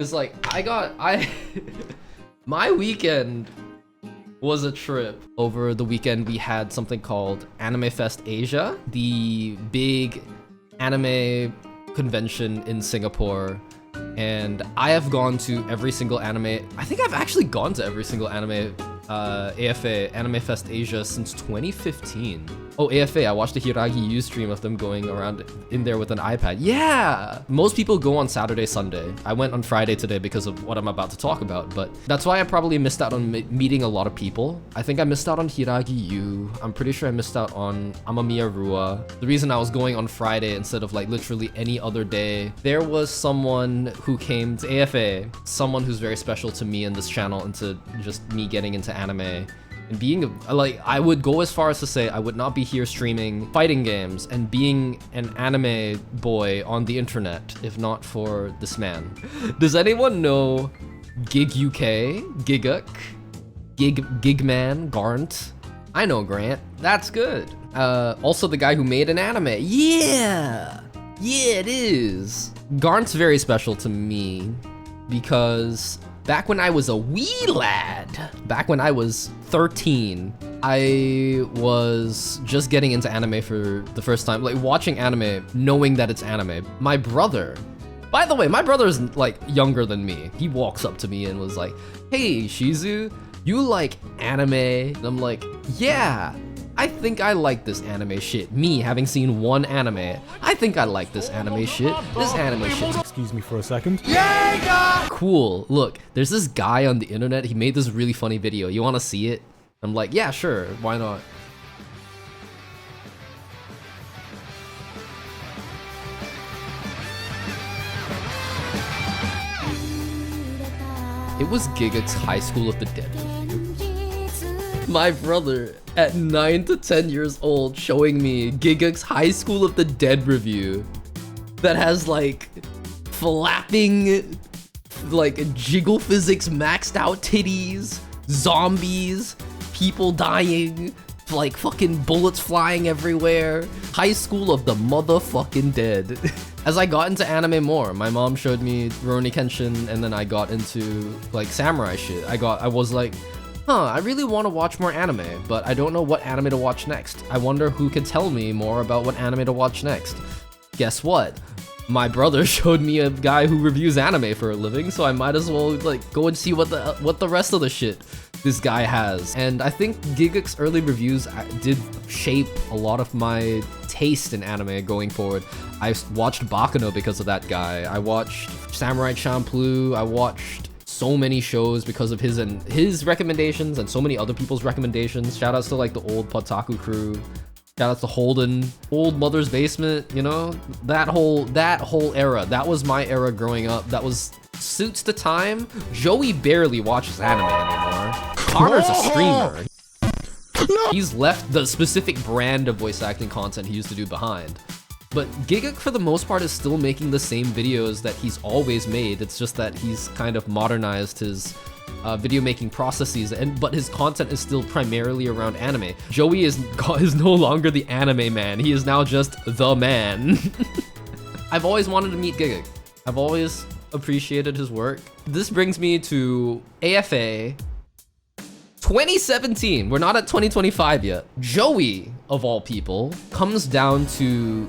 It's like, my weekend was a trip. Over the weekend, we had something called Anime Fest Asia, the big anime convention in Singapore. And I have gone to every single anime. I think I've actually gone to every single anime AFA, Anime Fest Asia, since 2015. Oh, AFA, I watched the Hiragi U stream of them going around in there with an iPad. Yeah! Most people go on Saturday, Sunday. I went on Friday today because of what I'm about to talk about, but that's why I probably missed out on meeting a lot of people. I think I missed out on Hiragi U. I'm pretty sure I missed out on Amamiya Rua. The reason I was going on Friday instead of like literally any other day, there was someone who came to AFA, someone who's very special to me in this channel and to just me getting into anime. And being like, I would go as far as to say I would not be here streaming fighting games and being an anime boy on the internet if not for this man. Does anyone know Gigguk? Gigman? Garnt? I know Grant. That's good. Also the guy who made an anime. Yeah! Yeah, it is. Garnt's very special to me because back when I was a wee lad, back when I was 13, I was just getting into anime for the first time, like watching anime, knowing that it's anime. My brother, by the way, my brother's like younger than me. He walks up to me and was like, "Hey, SHIZU, you like anime?" And I'm like, "Yeah, I think I like this anime shit." Me, having seen one anime, I think I like this anime shit. This anime shit. Excuse me for a second. Cool. Look, there's this guy on the internet. He made this really funny video. You want to see it? I'm like, yeah, sure. Why not? It was Gigguk's High School of the Dead review. My brother, at 9 to 10 years old, showing me Gigguk's High School of the Dead review that has like flapping, like jiggle physics maxed out titties, zombies, people dying, like fucking bullets flying everywhere. High School of the motherfucking dead. As I got into anime more, my mom showed me Rurouni Kenshin, and then I got into like samurai shit. I was like, I really want to watch more anime, but I don't know what anime to watch next. I wonder who could tell me more about what anime to watch next. Guess what? My brother showed me a guy who reviews anime for a living, so I might as well like go and see what the rest of the shit this guy has. And I think Gigguk's early reviews did shape a lot of my taste in anime going forward. I watched Baccano because of that guy. I watched Samurai Champloo. I watched so many shows because of his recommendations and so many other people's recommendations. Shoutouts to like the old Potaku crew. Shoutouts to Holden, old Mother's Basement, you know? That whole era. That was my era growing up. That was suits the time. Joey barely watches anime anymore. Connor's a streamer. He's left the specific brand of voice acting content he used to do behind. But Gigguk, for the most part, is still making the same videos that he's always made. It's just that he's kind of modernized his video making processes, but his content is still primarily around anime. Joey is no longer the anime man. He is now just the man. I've always wanted to meet Gigguk. I've always appreciated his work. This brings me to AFA 2017. We're not at 2025 yet. Joey, of all people, comes down to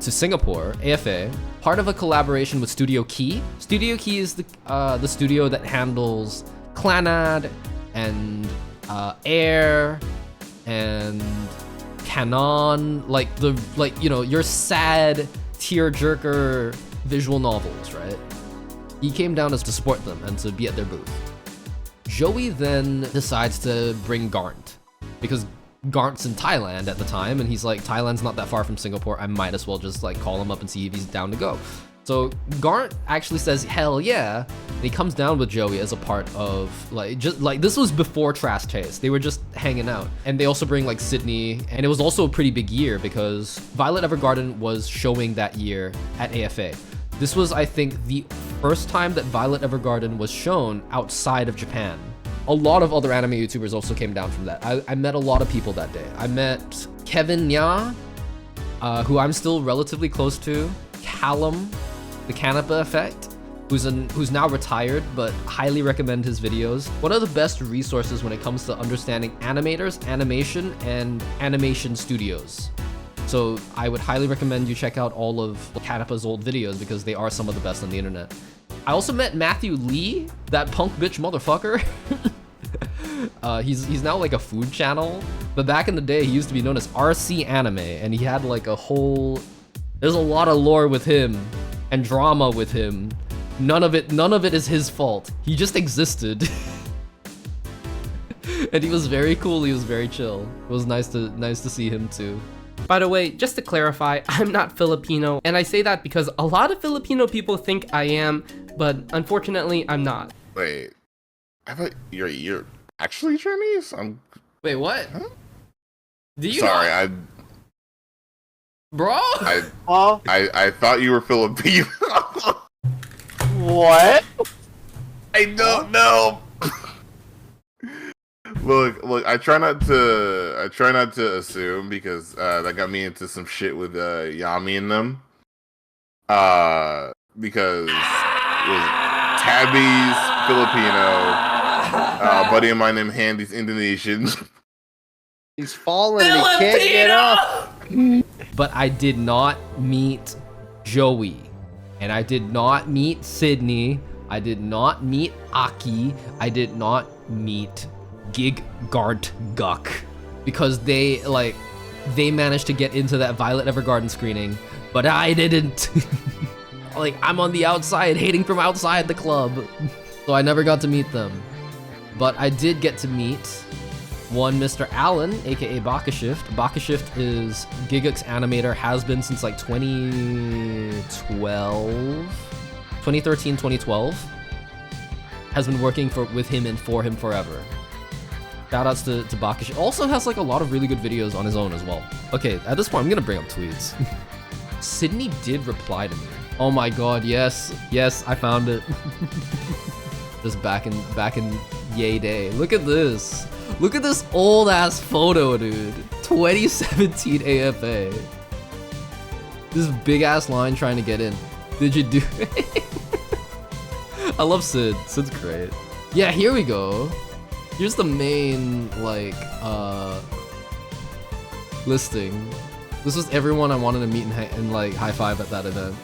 Singapore, AFA, part of a collaboration with Studio Key. Studio Key is the studio that handles Clannad and Air and Canon, you know, your sad tearjerker visual novels, right? He came down to support them and to be at their booth. Joey then decides to bring Garnt because Garnt's in Thailand at the time, and he's like, Thailand's not that far from Singapore. I might as well just like call him up and see if he's down to go. So Garnt actually says, hell yeah. And he comes down with Joey as a part of this was before Trash Taste. They were just hanging out. And they also bring like Sydney. And it was also a pretty big year because Violet Evergarden was showing that year at AFA. This was, I think, the first time that Violet Evergarden was shown outside of Japan. A lot of other anime YouTubers also came down from that. I met a lot of people that day. I met Kevin Nya, who I'm still relatively close to, Callum, the Canapa Effect, who's now retired, but highly recommend his videos. One of the best resources when it comes to understanding animators, animation, and animation studios. So I would highly recommend you check out all of Canipa's old videos because they are some of the best on the internet. I also met Matthew Lee, that punk bitch motherfucker. He's now like a food channel, but back in the day he used to be known as RC Anime, and he had like a whole, there's a lot of lore with him and drama with him. None of it is his fault. He just existed. And he was very cool, he was very chill. It was nice to see him too. By the way, just to clarify, I'm not Filipino, and I say that because a lot of Filipino people think I am, but unfortunately, I'm not. Wait, I thought you're actually Chinese? Wait, what? Huh? Do you Sorry, not? Bro? I thought you were Filipino. What? I don't know. Look, I try not to assume because that got me into some shit with Yami and them. Because it was Tabby's Filipino. Buddy of mine named Handy's Indonesian. He's falling and he can't get up. But I did not meet Joey. And I did not meet Sydney. I did not meet Aki. I did not meet Gigguk. Because they managed to get into that Violet Evergarden screening. But I didn't. Like, I'm on the outside, hating from outside the club. So I never got to meet them. But I did get to meet one Mr. Allen, aka Bakashift. Bakashift is Gigguk's animator, has been since like 2013, 2012. Has been working with him and for him forever. Shoutouts to Bakashift. Also has like a lot of really good videos on his own as well. Okay, at this point I'm gonna bring up tweets. Sydney did reply to me. Oh my god, yes, I found it. Just back in yay day. Look at this. Look at this old ass photo, dude. 2017 AFA. This big ass line trying to get in. Did you do it? I love Sid. Sid's great. Yeah, here we go. Here's the main, like, listing. This was everyone I wanted to meet and like high five at that event.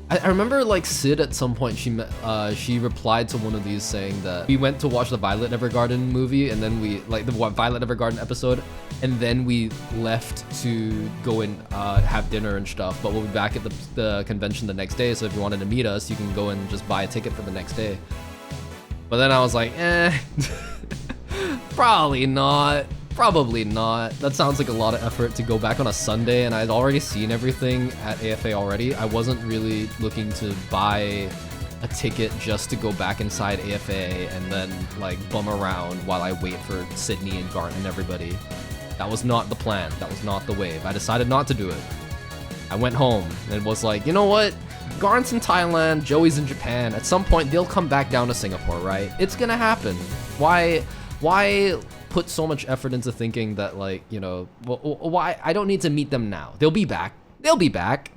I remember like Sid at some point she replied to one of these saying that we went to watch the Violet Evergarden movie and then we like the Violet Evergarden episode and then we left to go and have dinner and stuff, but we'll be back at the convention the next day, so if you wanted to meet us you can go and just buy a ticket for the next day. But then I was like, probably not. Probably not. That sounds like a lot of effort to go back on a Sunday, and I'd already seen everything at AFA already. I wasn't really looking to buy a ticket just to go back inside AFA and then like bum around while I wait for Sydney and Garnt and everybody. That was not the plan. That was not the wave. I decided not to do it. I went home and was like, you know what? Garnt's in Thailand, Joey's in Japan. At some point, they'll come back down to Singapore, right? It's gonna happen. Why put so much effort into thinking that, like, you know, why? I don't need to meet them now. They'll be back. They'll be back.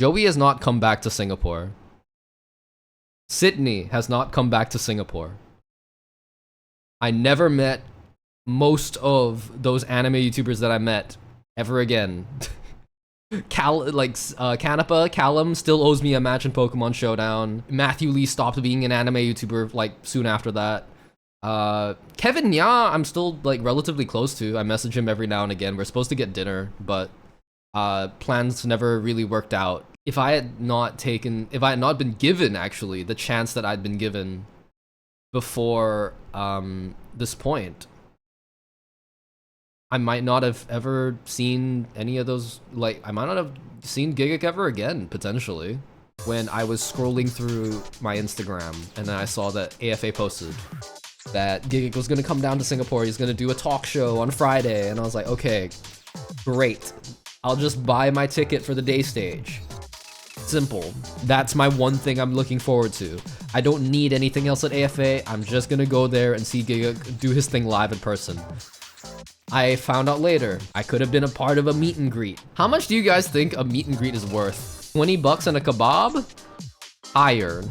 Joey has not come back to Singapore. Sydney has not come back to Singapore. I never met most of those anime YouTubers that I met ever again. Canipa, Callum still owes me a match in Pokemon Showdown. Matthew Lee stopped being an anime YouTuber like soon after that. Kevin Nya, I'm still like relatively close to. I message him every now and again. We're supposed to get dinner, but plans never really worked out. If I had not been given actually the chance that I'd been given before this point, I might not have ever seen any of those, like, I might not have seen Gigguk ever again, potentially. When I was scrolling through my Instagram, and then I saw that AFA posted that Gigguk was gonna come down to Singapore, he's gonna do a talk show on Friday, and I was like, okay, great. I'll just buy my ticket for the day stage. Simple. That's my one thing I'm looking forward to. I don't need anything else at AFA, I'm just gonna go there and see Gigguk do his thing live in person. I found out later, I could have been a part of a meet and greet. How much do you guys think a meet and greet is worth? $20 and a kebab? Higher.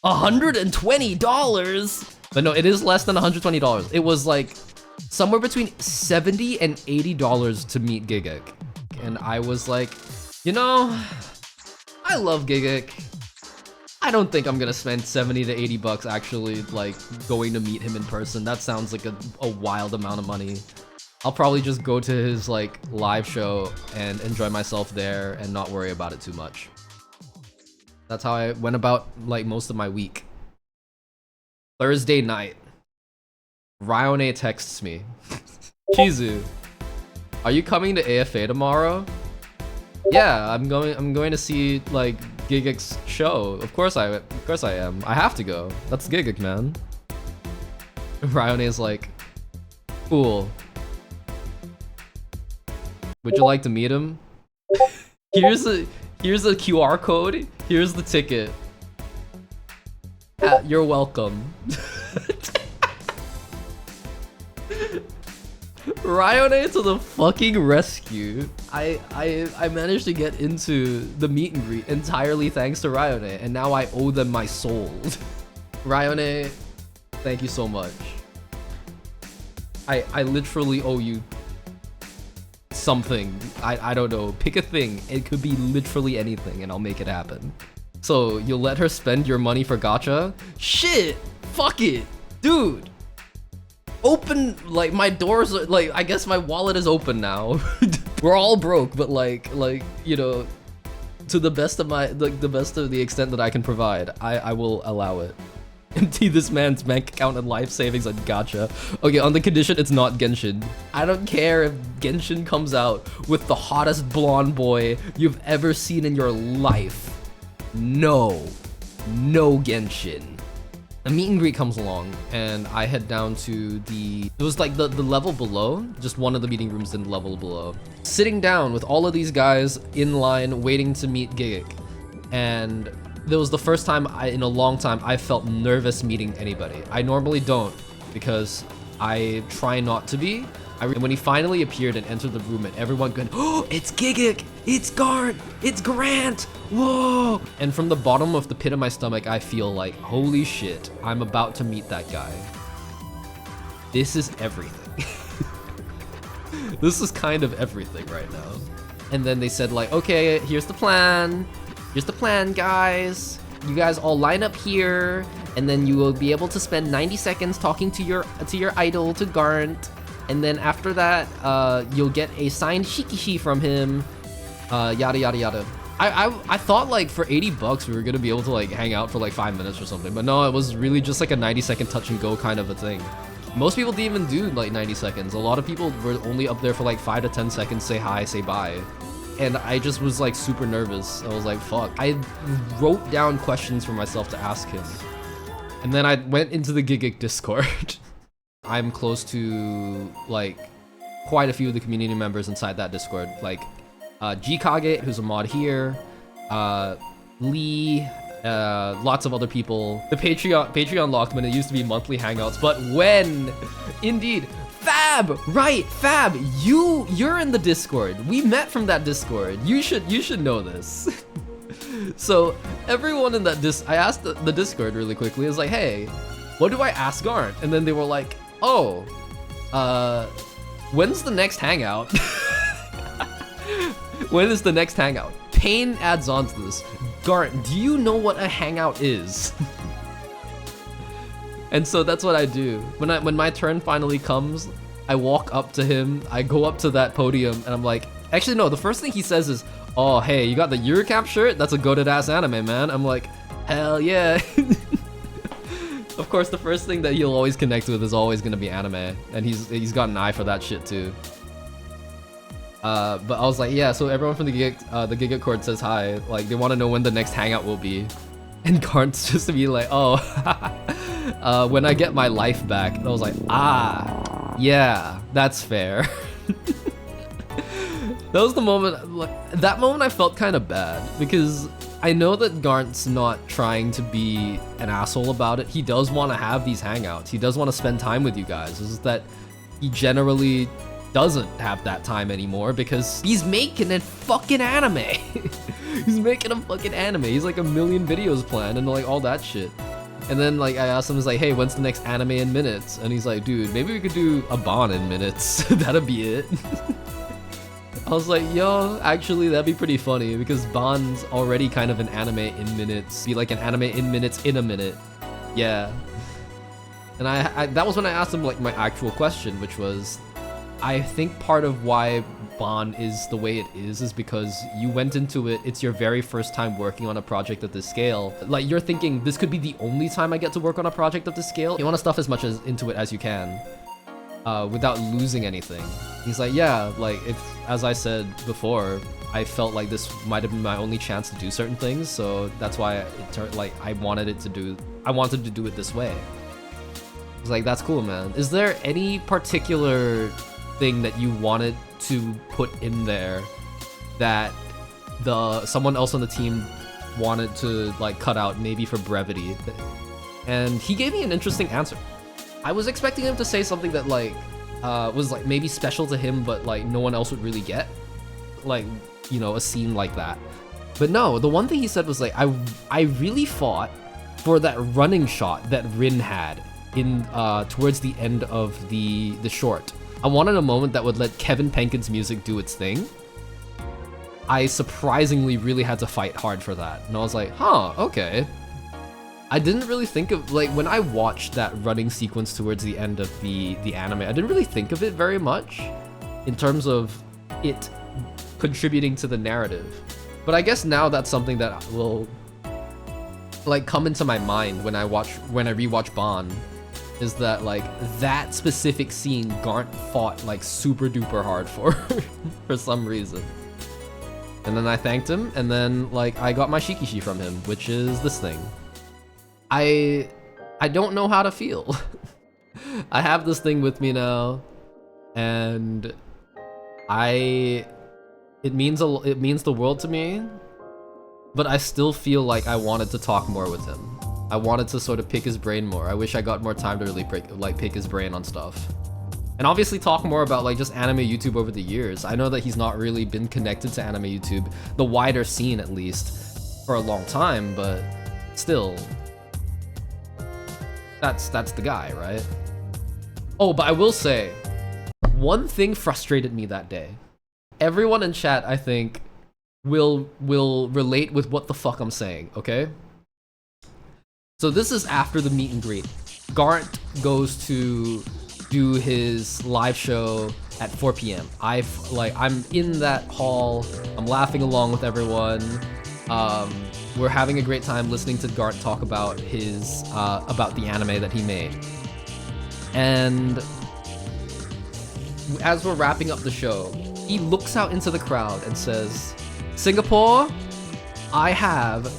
$120? But no, it is less than $120. It was like somewhere between $70 and $80 to meet Gigguk. And I was like, you know, I love Gigguk. I don't think I'm gonna spend 70 to 80 bucks actually like going to meet him in person. That sounds like a wild amount of money. I'll probably just go to his like live show and enjoy myself there and not worry about it too much. That's how I went about like most of my week. Thursday night, Ryone texts me, "SHIZU, are you coming to AFA tomorrow?" "Yeah, I'm going to see like Gigguk's show. Of course I am. I have to go. That's Gigguk, man." Ryone is like, "Cool. Would you like to meet him? Here's a QR code. Here's the ticket. You're welcome." Ryone to the fucking rescue. I managed to get into the meet and greet entirely thanks to Ryone, and now I owe them my soul. Ryone, thank you so much. I literally owe you something. I don't know. Pick a thing. It could be literally anything and I'll make it happen. So you'll let her spend your money for gacha? Shit! Fuck it! Dude! Open, like, my doors are, like, I guess my wallet is open now. We're all broke, but like, you know, to the best of my, like, the best of the extent that I can provide, I will allow it. Empty this man's bank account and life savings on gacha. Okay, on the condition it's not Genshin. I don't care if Genshin comes out with the hottest blonde boy you've ever seen in your life. No Genshin. The meet and greet comes along and I head down to it was like the level below, just one of the meeting rooms in the level below. Sitting down with all of these guys in line waiting to meet Gigguk. And that was the first time in a long time I felt nervous meeting anybody. I normally don't because I try not to be. And when he finally appeared and entered the room and everyone going, "Oh, it's Gigguk, it's Garnt, it's Grant, whoa!" And from the bottom of the pit of my stomach, I feel like, holy shit, I'm about to meet that guy. This is everything. This is kind of everything right now. And then they said like, "Okay, here's the plan. Here's the plan, guys. You guys all line up here, and then you will be able to spend 90 seconds talking to your idol, to Garnt. And then after that, you'll get a signed shikishi from him, yada yada yada." I thought like for 80 bucks we were gonna be able to like hang out for like 5 minutes or something, but no, it was really just like a 90-second touch and go kind of a thing. Most people didn't even do like 90 seconds. A lot of people were only up there for like 5 to 10 seconds, say hi, say bye. And I just was like super nervous. I was like, fuck. I wrote down questions for myself to ask him. And then I went into the Gigguk Discord. I'm close to like quite a few of the community members inside that Discord, like Gkage, who's a mod here, Lee, lots of other people. The Patreon locked when it used to be monthly hangouts, but when, indeed, Fab, right, Fab, you're in the Discord. We met from that Discord. You should know this. So everyone in that I asked the Discord really quickly. I was like, hey, what do I ask Garnt? And then they were like, oh, when's the next hangout? When is the next hangout? Pain adds on to this. Garnt, do you know what a hangout is? And so that's what I do. When my turn finally comes, I walk up to him, I go up to that podium, and I'm like, actually no, the first thing he says is, oh, hey, you got the Eurocap shirt? That's a goated ass anime, man. I'm like, hell yeah. Of course, the first thing that he'll always connect with is always gonna be anime, and he's got an eye for that shit too. But I was like, yeah, so everyone from the Gigguk Court says hi, like they want to know when the next hangout will be. And Garnt's just to be like, oh, when I get my life back. And I was like, ah, yeah, that's fair. That was the moment, like, that moment I felt kind of bad, because I know that Garnt's not trying to be an asshole about it. He does want to have these hangouts. He does want to spend time with you guys. It's just that he generally doesn't have that time anymore because he's making a fucking anime. He's making a fucking anime. He's like a million videos planned and like all that shit. And then like I asked him, I was like, hey, when's the next anime in minutes? And he's like, dude, maybe we could do a Bon in minutes. That'd be it. I was like, yo, actually that'd be pretty funny because Bon's already kind of an anime in minutes. Be like an anime in minutes in a minute. Yeah. And I that was when I asked him like my actual question, which was, I think part of why Bon is the way it is because you went into it, it's your very first time working on a project of this scale. Like you're thinking, this could be the only time I get to work on a project of this scale. You want to stuff as much into it as you can without losing anything. He's like, yeah, like if, as I said before, I felt like this might have been my only chance to do certain things, so that's why it turned like I wanted to do it this way. I was like, that's cool, man. Is there any particular thing that you wanted to put in there that someone else on the team wanted to like cut out, maybe for brevity? And he gave me an interesting answer. I was expecting him to say something that like was like maybe special to him, but like no one else would really get, like, you know, a scene like that. But no, the one thing he said was like, I really fought for that running shot that Rin had in towards the end of the short. I wanted a moment that would let Kevin Penkin's music do its thing. I surprisingly really had to fight hard for that. And I was like, huh, okay. I didn't really think of, like, when I watched that running sequence towards the end of the anime, I didn't really think of it very much in terms of it contributing to the narrative. But I guess now that's something that will, like, come into my mind when I rewatch Bon. Is that like that specific scene Garnt fought like super duper hard for for some reason. And then I thanked him, and then like I got my Shikishi from him, which is this thing. I don't know how to feel. I have this thing with me now, and it means the world to me, but I still feel like I wanted to talk more with him. I wanted to sort of pick his brain more. I wish I got more time to really pick his brain on stuff. And obviously talk more about like just anime YouTube over the years. I know that he's not really been connected to anime YouTube, the wider scene at least, for a long time, but still, that's the guy, right? Oh, but I will say, one thing frustrated me that day. Everyone in chat, I think, will relate with what the fuck I'm saying, okay? So this is after the meet and greet. Garnt goes to do his live show at 4 p.m. I'm in that hall. I'm laughing along with everyone. We're having a great time listening to Garnt talk about his about the anime that he made. And as we're wrapping up the show, he looks out into the crowd and says, "Singapore, I have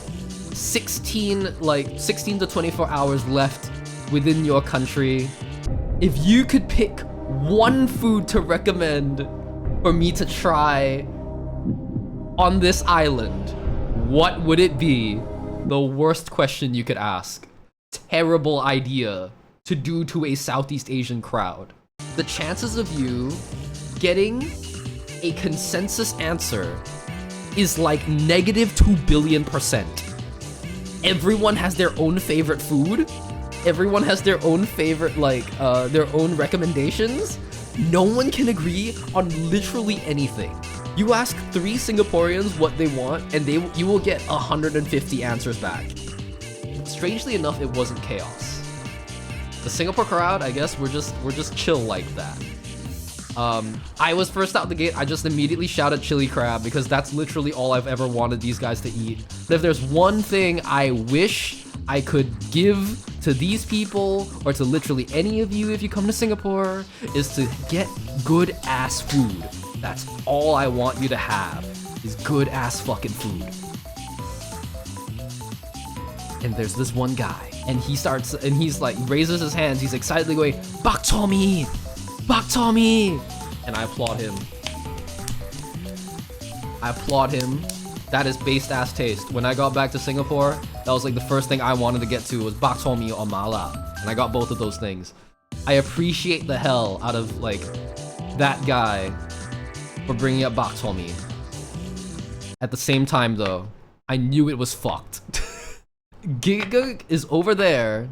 16 to 24 hours left within your country. If you could pick one food to recommend for me to try on this island, what would it be?" The worst question you could ask. Terrible idea to do to a Southeast Asian crowd. The chances of you getting a consensus answer is like -2 billion%. Everyone has their own favorite food. Everyone has their own favorite, their own recommendations. No one can agree on literally anything. You ask 3 Singaporeans what they want, and you will get 150 answers back. Strangely enough, it wasn't chaos. The Singapore crowd, I guess, we're just chill like that. I was first out the gate. I just immediately shouted chili crab because that's literally all I've ever wanted these guys to eat. But if there's one thing I wish I could give to these people, or to literally any of you if you come to Singapore, is to get good ass food. That's all I want you to have, is good ass fucking food. And there's this one guy, and he's like, raises his hands, he's excitedly going, "Bak Tommy! Bak Tommy!" And I applaud him. That is based ass taste. When I got back to Singapore, that was like the first thing I wanted to get to was bak chor mee or mala. And I got both of those things. I appreciate the hell out of like that guy for bringing up bak chor mee. At the same time though, I knew it was fucked. Gigguk is over there.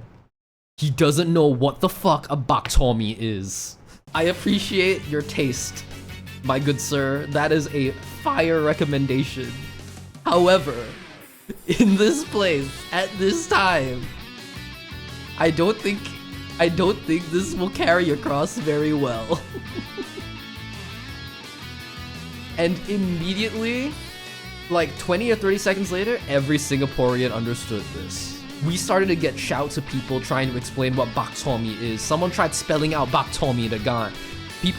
He doesn't know what the fuck a bak chor mee is. I appreciate your taste, my good sir. That is a fire recommendation. However, in this place, at this time, I don't think this will carry across very well. And immediately, like 20 or 30 seconds later, every Singaporean understood this. We started to get shouts of people trying to explain what bak chor mee is. Someone tried spelling out bak chor mee to Gant.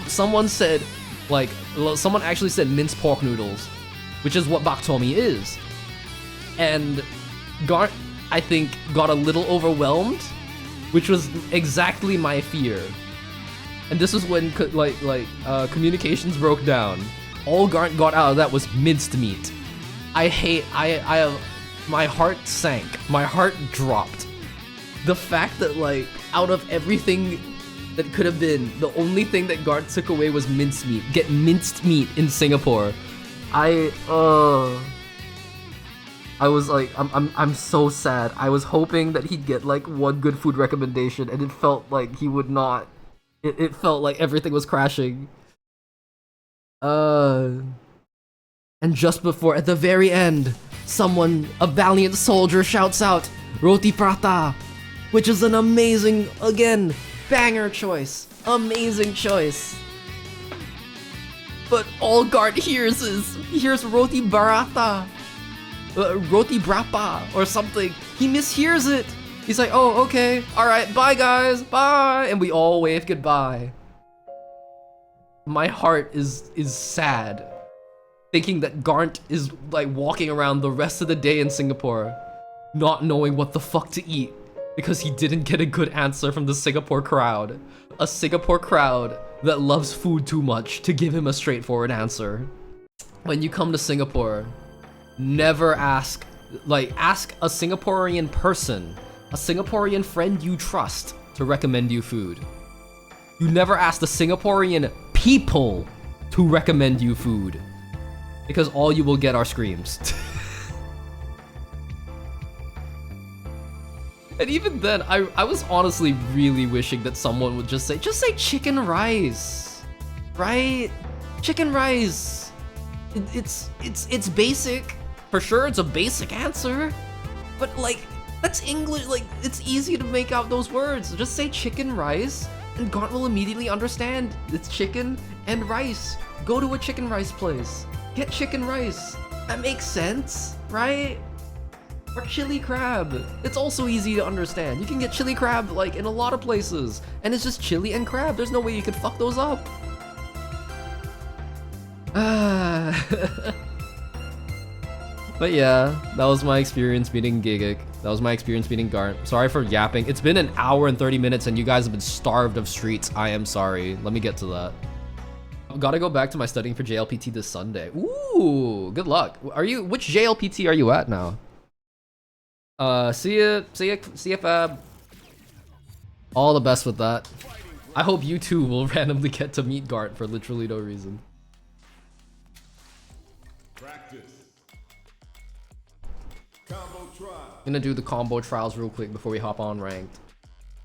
Someone said, like, someone actually said minced pork noodles, which is what bak chor mee is. And Gart, I think, got a little overwhelmed, which was exactly my fear. And this was when communications broke down. All Gart got out of that was minced meat. My heart sank. My heart dropped. The fact that, like, out of everything that could have been, the only thing that Gart took away was minced meat. Get minced meat in Singapore. I was like, I'm so sad. I was hoping that he'd get like one good food recommendation, and it felt like he would not. It felt like everything was crashing. And just before, at the very end, someone, a valiant soldier, shouts out, "Roti prata," which is an amazing, again, banger choice. Amazing choice. But all Gart hears roti barata. Roti brapa or something. He mishears it. He's like, oh, okay, alright, bye guys, bye. And we all wave goodbye. My heart is sad, thinking that Gart is like walking around the rest of the day in Singapore, not knowing what the fuck to eat, because he didn't get a good answer from the Singapore crowd. A Singapore crowd that loves food too much to give him a straightforward answer. When you come to Singapore, never ask a Singaporean person, a Singaporean friend you trust to recommend you food. You never ask the Singaporean people to recommend you food, because all you will get are screams. And even then, I was honestly really wishing that someone would just say chicken rice, right? Chicken rice. It's basic. For sure, it's a basic answer, but like, that's English, like, it's easy to make out those words. Just say chicken rice, and Gart will immediately understand it's chicken and rice. Go to a chicken rice place, get chicken rice. That makes sense, right? Or chili crab. It's also easy to understand. You can get chili crab, like, in a lot of places, and it's just chili and crab. There's no way you could fuck those up. But yeah, that was my experience meeting Gigguk. That was my experience meeting Gart. Sorry for yapping. It's been an hour and 30 minutes and you guys have been starved of streets. I am sorry. Let me get to that. I've gotta go back to my studying for JLPT this Sunday. Ooh, good luck. Which JLPT are you at now? See ya, Fab. All the best with that. I hope you too will randomly get to meet Gart for literally no reason. I'm gonna do the combo trials real quick before we hop on ranked.